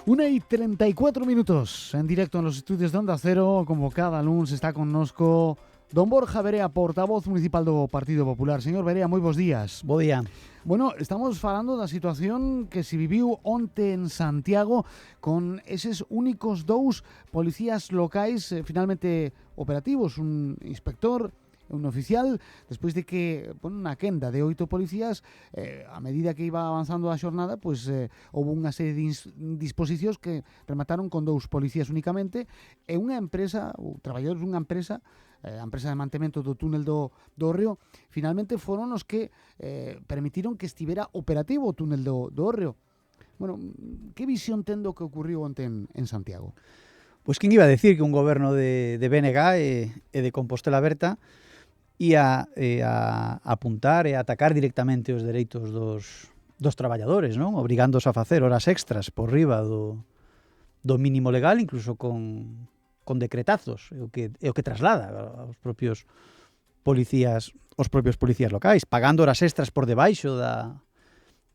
1:34 en directo en los estudios de Onda Cero. Como cada lunes está connosco don Borja Verea, portavoz municipal do Partido Popular. Señor Verea, moi bons días. Bo día. Bueno, estamos falando da situación que se viviu onte en Santiago con eses únicos dous policías locais finalmente operativos, un inspector un oficial, despois de que unha quenda de 8 policías, a medida que iba avanzando a xornada, pois houve unha serie de disposicións que remataron con 2 policías únicamente e unha empresa, ou traballadores dunha empresa, a empresa de mantemento do túnel do Hórreo, finalmente foron os que permitiron que estivera operativo o túnel do Hórreo. Bueno, que visión tendo que ocurriu onte en Santiago? Pois quen iba a decir que un goberno de BNG e de Compostela Berta ia a apuntar e a atacar directamente os dereitos dos traballadores, non? Obrigándoos a facer horas extras por riba do mínimo legal, incluso con decretazos, o que traslada aos propios policías locais, pagando horas extras por debaixo da...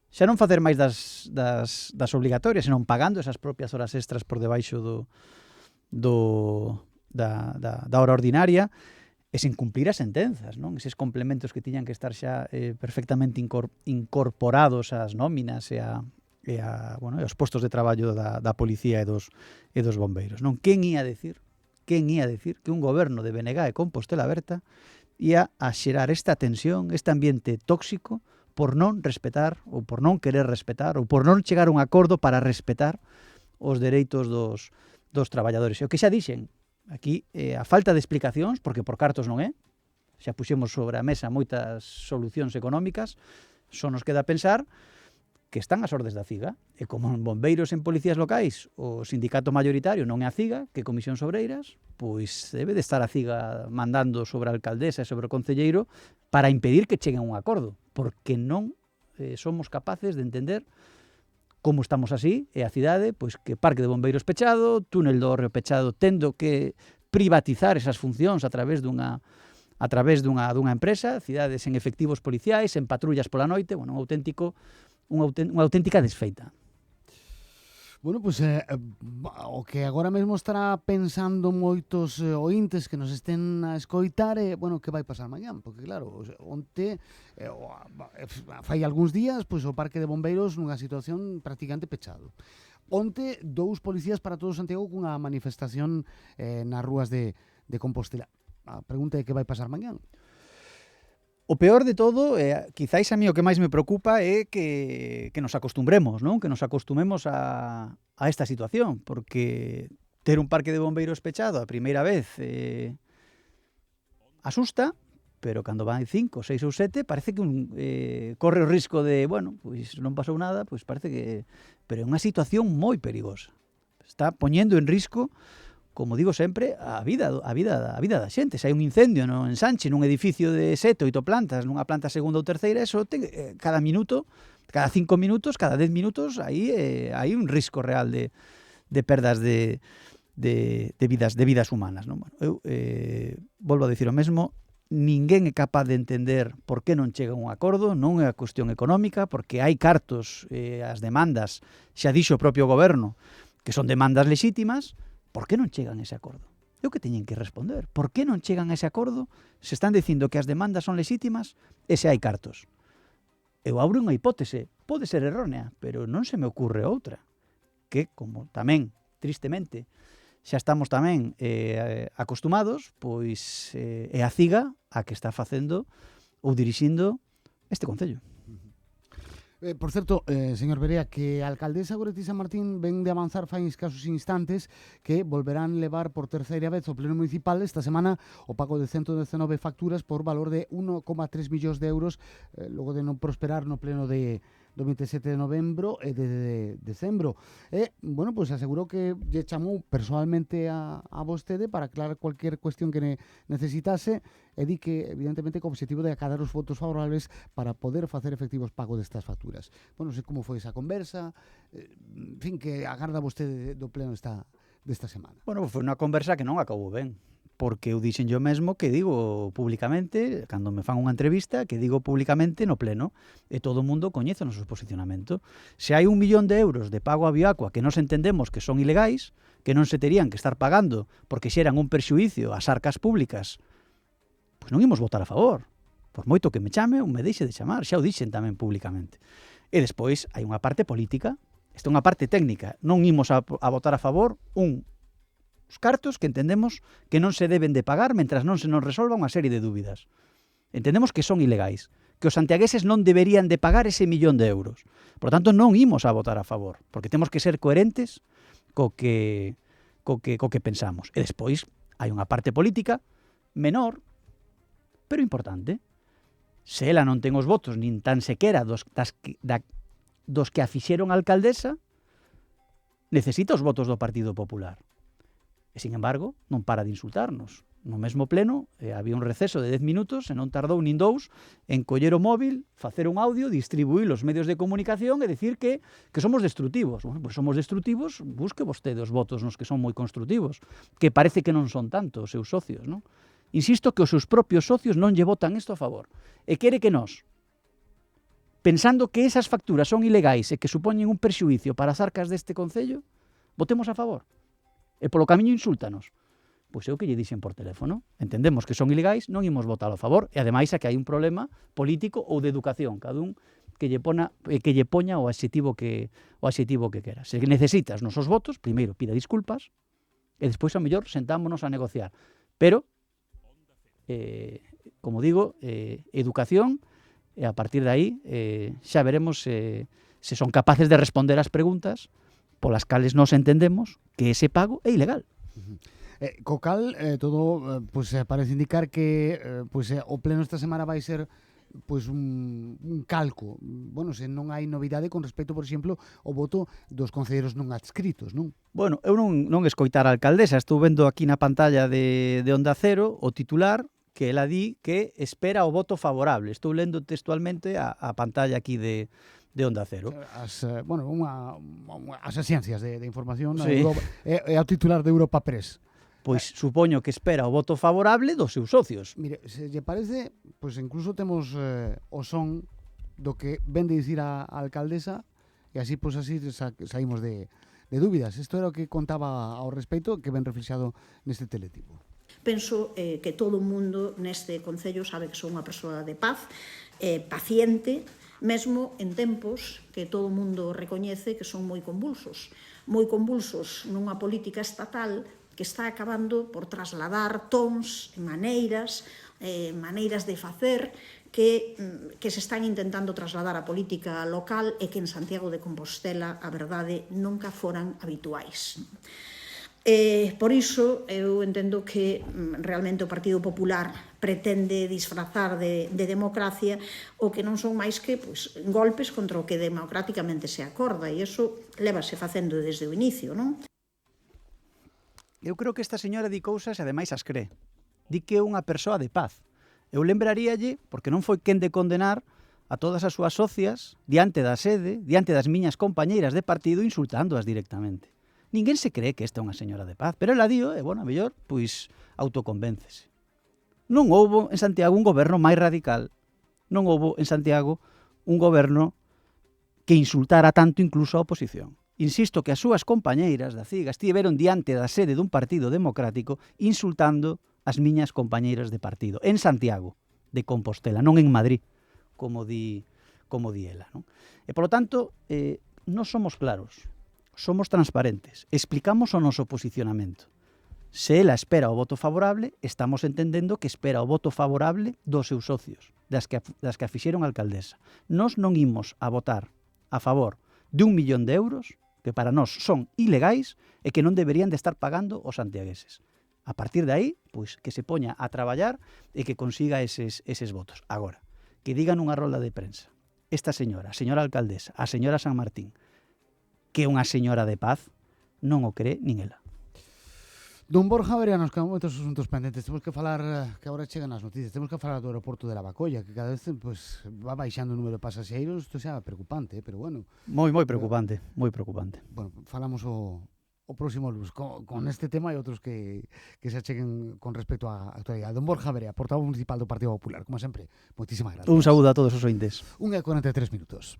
Xa non facer máis das obligatorias, senón pagando esas propias horas extras por debaixo da hora ordinaria, e sen cumplir as sentenzas, non? Eses complementos que tiñan que estar xa perfectamente incorporados ás nóminas e aos postos de traballo da policía e dos bombeiros, non? Quen ia decir que un goberno de BNG e Compostela Berta ia a xerar esta tensión, este ambiente tóxico por non respetar ou por non querer respetar ou por non chegar a un acordo para respetar os dereitos dos traballadores. E o que xa dixen, aquí a falta de explicacións, porque por cartos non é, xa puxemos sobre a mesa moitas solucións económicas, só nos queda pensar que están as ordes da CIGA, e como en bombeiros en policías locais o sindicato mayoritario non é a CIGA, que é Comisións Obreiras, pois debe de estar a CIGA mandando sobre a alcaldesa e sobre o concelleiro para impedir que cheguen a un acordo, porque non somos capaces de entender como estamos así, e a cidade, pois que parque de bombeiros pechado, túnel do Hórreo pechado, tendo que privatizar esas funcións a través dunha empresa, cidades en efectivos policiais, en patrullas pola noite, bueno, unha auténtica desfeita. Bueno, pois o que agora mesmo estará pensando moitos ointes que nos estén a escoitar é, bueno, que vai pasar mañán, porque claro, onte fai algúns días, pois o parque de bombeiros nunha situación prácticamente pechado. Onte, 2 policías para todo Santiago cunha manifestación nas rúas de Compostela. A pregunta é que vai pasar mañán. O peor de todo, quizáis a mí o que máis me preocupa é que nos acostumbremos, non? Que nos acostumemos a esta situación, porque ter un parque de bombeiros pechado a primeira vez asusta, pero cando van 5, 6 ou 7 parece que corre o risco de, bueno, pois non pasou nada, pois parece que... Pero é unha situación moi perigosa. Está poñendo en risco, como digo sempre, a vida da xente. Se hai un incendio no ensanche nun edificio de 7, 8 plantas, nunha planta segunda ou terceira, eso cada minuto, cada 5 minutos, cada 10 minutos, aí hai un risco real de perdas de vidas humanas, non? Bueno, eu volvo a dicir o mesmo, ninguén é capaz de entender por que non chega a un acordo, non é a cuestión económica, porque hai cartos, as demandas, xa dixo o propio goberno, que son demandas lexítimas. Por que non chegan a ese acordo? É o que teñen que responder. Por que non chegan a ese acordo se están dicindo que as demandas son lexítimas e se hai cartos? Eu abro unha hipótese, pode ser errónea, pero non se me ocurre outra. Que, como tamén, tristemente, xa estamos tamén acostumados, pois é a CIGA a que está facendo ou dirixindo este concello. Por certo, señor Verea, que a alcaldesa Goretti San Martín ven de avanzar fai escasos instantes que volverán levar por terceira vez ao Pleno Municipal esta semana o pago de 119 facturas por valor de 1,3 millóns de euros logo de non prosperar no Pleno do 27 de novembro e de decembro. E, bueno, pois asegurou que lle chamou personalmente a vostede para aclarar cualquier cuestión que necesitase e di que, evidentemente, co objetivo de acadar os votos favorables para poder facer efectivos pago destas facturas. Bueno, non sei como foi esa conversa, en fin, que agarda vostede do pleno desta semana. Bueno, foi unha conversa que non acabou ben, porque eu dixen yo mesmo que digo públicamente, cando me fan unha entrevista, que digo públicamente no pleno, e todo o mundo coñece o noso posicionamento. Se hai 1 millón de euros de pago a Bioaqua que nos entendemos que son ilegais, que non se terían que estar pagando porque xeran un perxuízo ás arcas públicas, pois non imos votar a favor. Por moito que me chame, ou me deixe de chamar, xa o dixen tamén públicamente. E despois hai unha parte política, esta é unha parte técnica, non imos a votar a favor os cartos que entendemos que non se deben de pagar mentras non se nos resolva unha serie de dúbidas. Entendemos que son ilegais, que os santiagueses non deberían de pagar ese 1 millón de euros. Por tanto, non imos a votar a favor, porque temos que ser coherentes co que pensamos. E despois hai unha parte política menor, pero importante. Se ela non ten os votos nin tan sequera dos que a fixeron alcaldesa, necesita os votos do Partido Popular. E, sin embargo, non para de insultarnos. No mesmo pleno, había un receso de 10 minutos e non tardou nin 2 en coller o móvil, facer un audio, distribuir os medios de comunicación e dicir que somos destrutivos. Bueno, pois somos destrutivos, busque vostede os votos nos que son moi construtivos, que parece que non son tanto os seus socios, non? Insisto que os seus propios socios non lle votan isto a favor. E quere que nós, pensando que esas facturas son ilegais e que supoñen un perxuízo para as arcas deste concello, votemos a favor. E polo camiño insúltanos. Pois é o que lle dixen por teléfono. Entendemos que son ilegais, non imos votar a favor. E ademais é que hai un problema político ou de educación. Cada un que lle poña o adxetivo que quera. Se necesitas nosos votos, primeiro pida disculpas e despois a mellor sentámonos a negociar. Pero, como digo, educación, e a partir de aí xa veremos se son capaces de responder as preguntas polas cales nos entendemos que ese pago é ilegal. Co cal, todo parece indicar que o pleno esta semana vai ser un calco. Bueno, se non hai novidade con respecto, por exemplo, ao voto dos concelleiros non adscritos, non? Bueno, eu non escoitar a alcaldesa, estou vendo aquí na pantalla de Onda Cero o titular que ela di que espera o voto favorable. Estou lendo textualmente a pantalla aquí de Onda Cero. As axencias de información, sí. É o titular de Europa Press. Pois supoño que espera o voto favorable dos seus socios. Mire, se lle parece, pois incluso temos o son do que ven de dicir a alcaldesa e así saímos de dúbidas. Isto era o que contaba ao respecto, que ven reflexado neste teletipo. Penso que todo o mundo neste concello sabe que son unha persoa de paz, paciente, mesmo en tempos que todo o mundo recoñece que son moi convulsos nunha política estatal que está acabando por trasladar tons, maneiras de facer que se están intentando trasladar á política local e que en Santiago de Compostela, a verdade, nunca foran habituais. Por iso, eu entendo que realmente o Partido Popular pretende disfrazar de democracia o que non son máis que golpes contra o que democráticamente se acorda, e iso lévase facendo desde o inicio, non? Eu creo que esta señora di cousas e ademais as cree. Di que é unha persoa de paz. Eu lembraríalle, porque non foi quen de condenar a todas as súas socias diante da sede, diante das miñas compañeiras de partido, insultándoas directamente. Ninguén se cree que esta é unha señora de paz, pero ela dio, e, bueno, a mellor, autoconvéncese. Non houbo en Santiago un goberno máis radical, non houbo en Santiago un goberno que insultara tanto incluso a oposición. Insisto que as súas compañeiras da CIGA estiveron diante da sede dun partido democrático insultando as miñas compañeiras de partido, en Santiago de Compostela, non en Madrid, como di ela, non? E, polo tanto, non somos claros. Somos transparentes, explicamos o noso posicionamento. Se ela espera o voto favorable, estamos entendendo que espera o voto favorable dos seus socios, das que a fixeron alcaldesa. Nós non imos a votar a favor de 1 millón de euros que para nós son ilegais e que non deberían de estar pagando os santiagueses. A partir de aí, que se poña a traballar e que consiga eses votos. Agora, que digan unha rolda de prensa, esta señora, a señora alcaldesa, a señora San Martín, que é unha señora de paz, non o cree nin ela. Don Borja Beria, nos quedan moitos asuntos pendentes. Temos que falar, que agora chegan as noticias, temos que falar do aeroporto de Lavacolla, que cada vez va baixando o número de pasaxeiros. Isto xa é preocupante, pero bueno. Moi preocupante, moi preocupante. Bueno, falamos o o próximo luns con este tema e outros que se acheguen con respecto á actualidade. Don Borja Verea, portavoz municipal do Partido Popular, como sempre, moitísimas gracias. Un saúdo a todos os ointes. 1:43 minutos.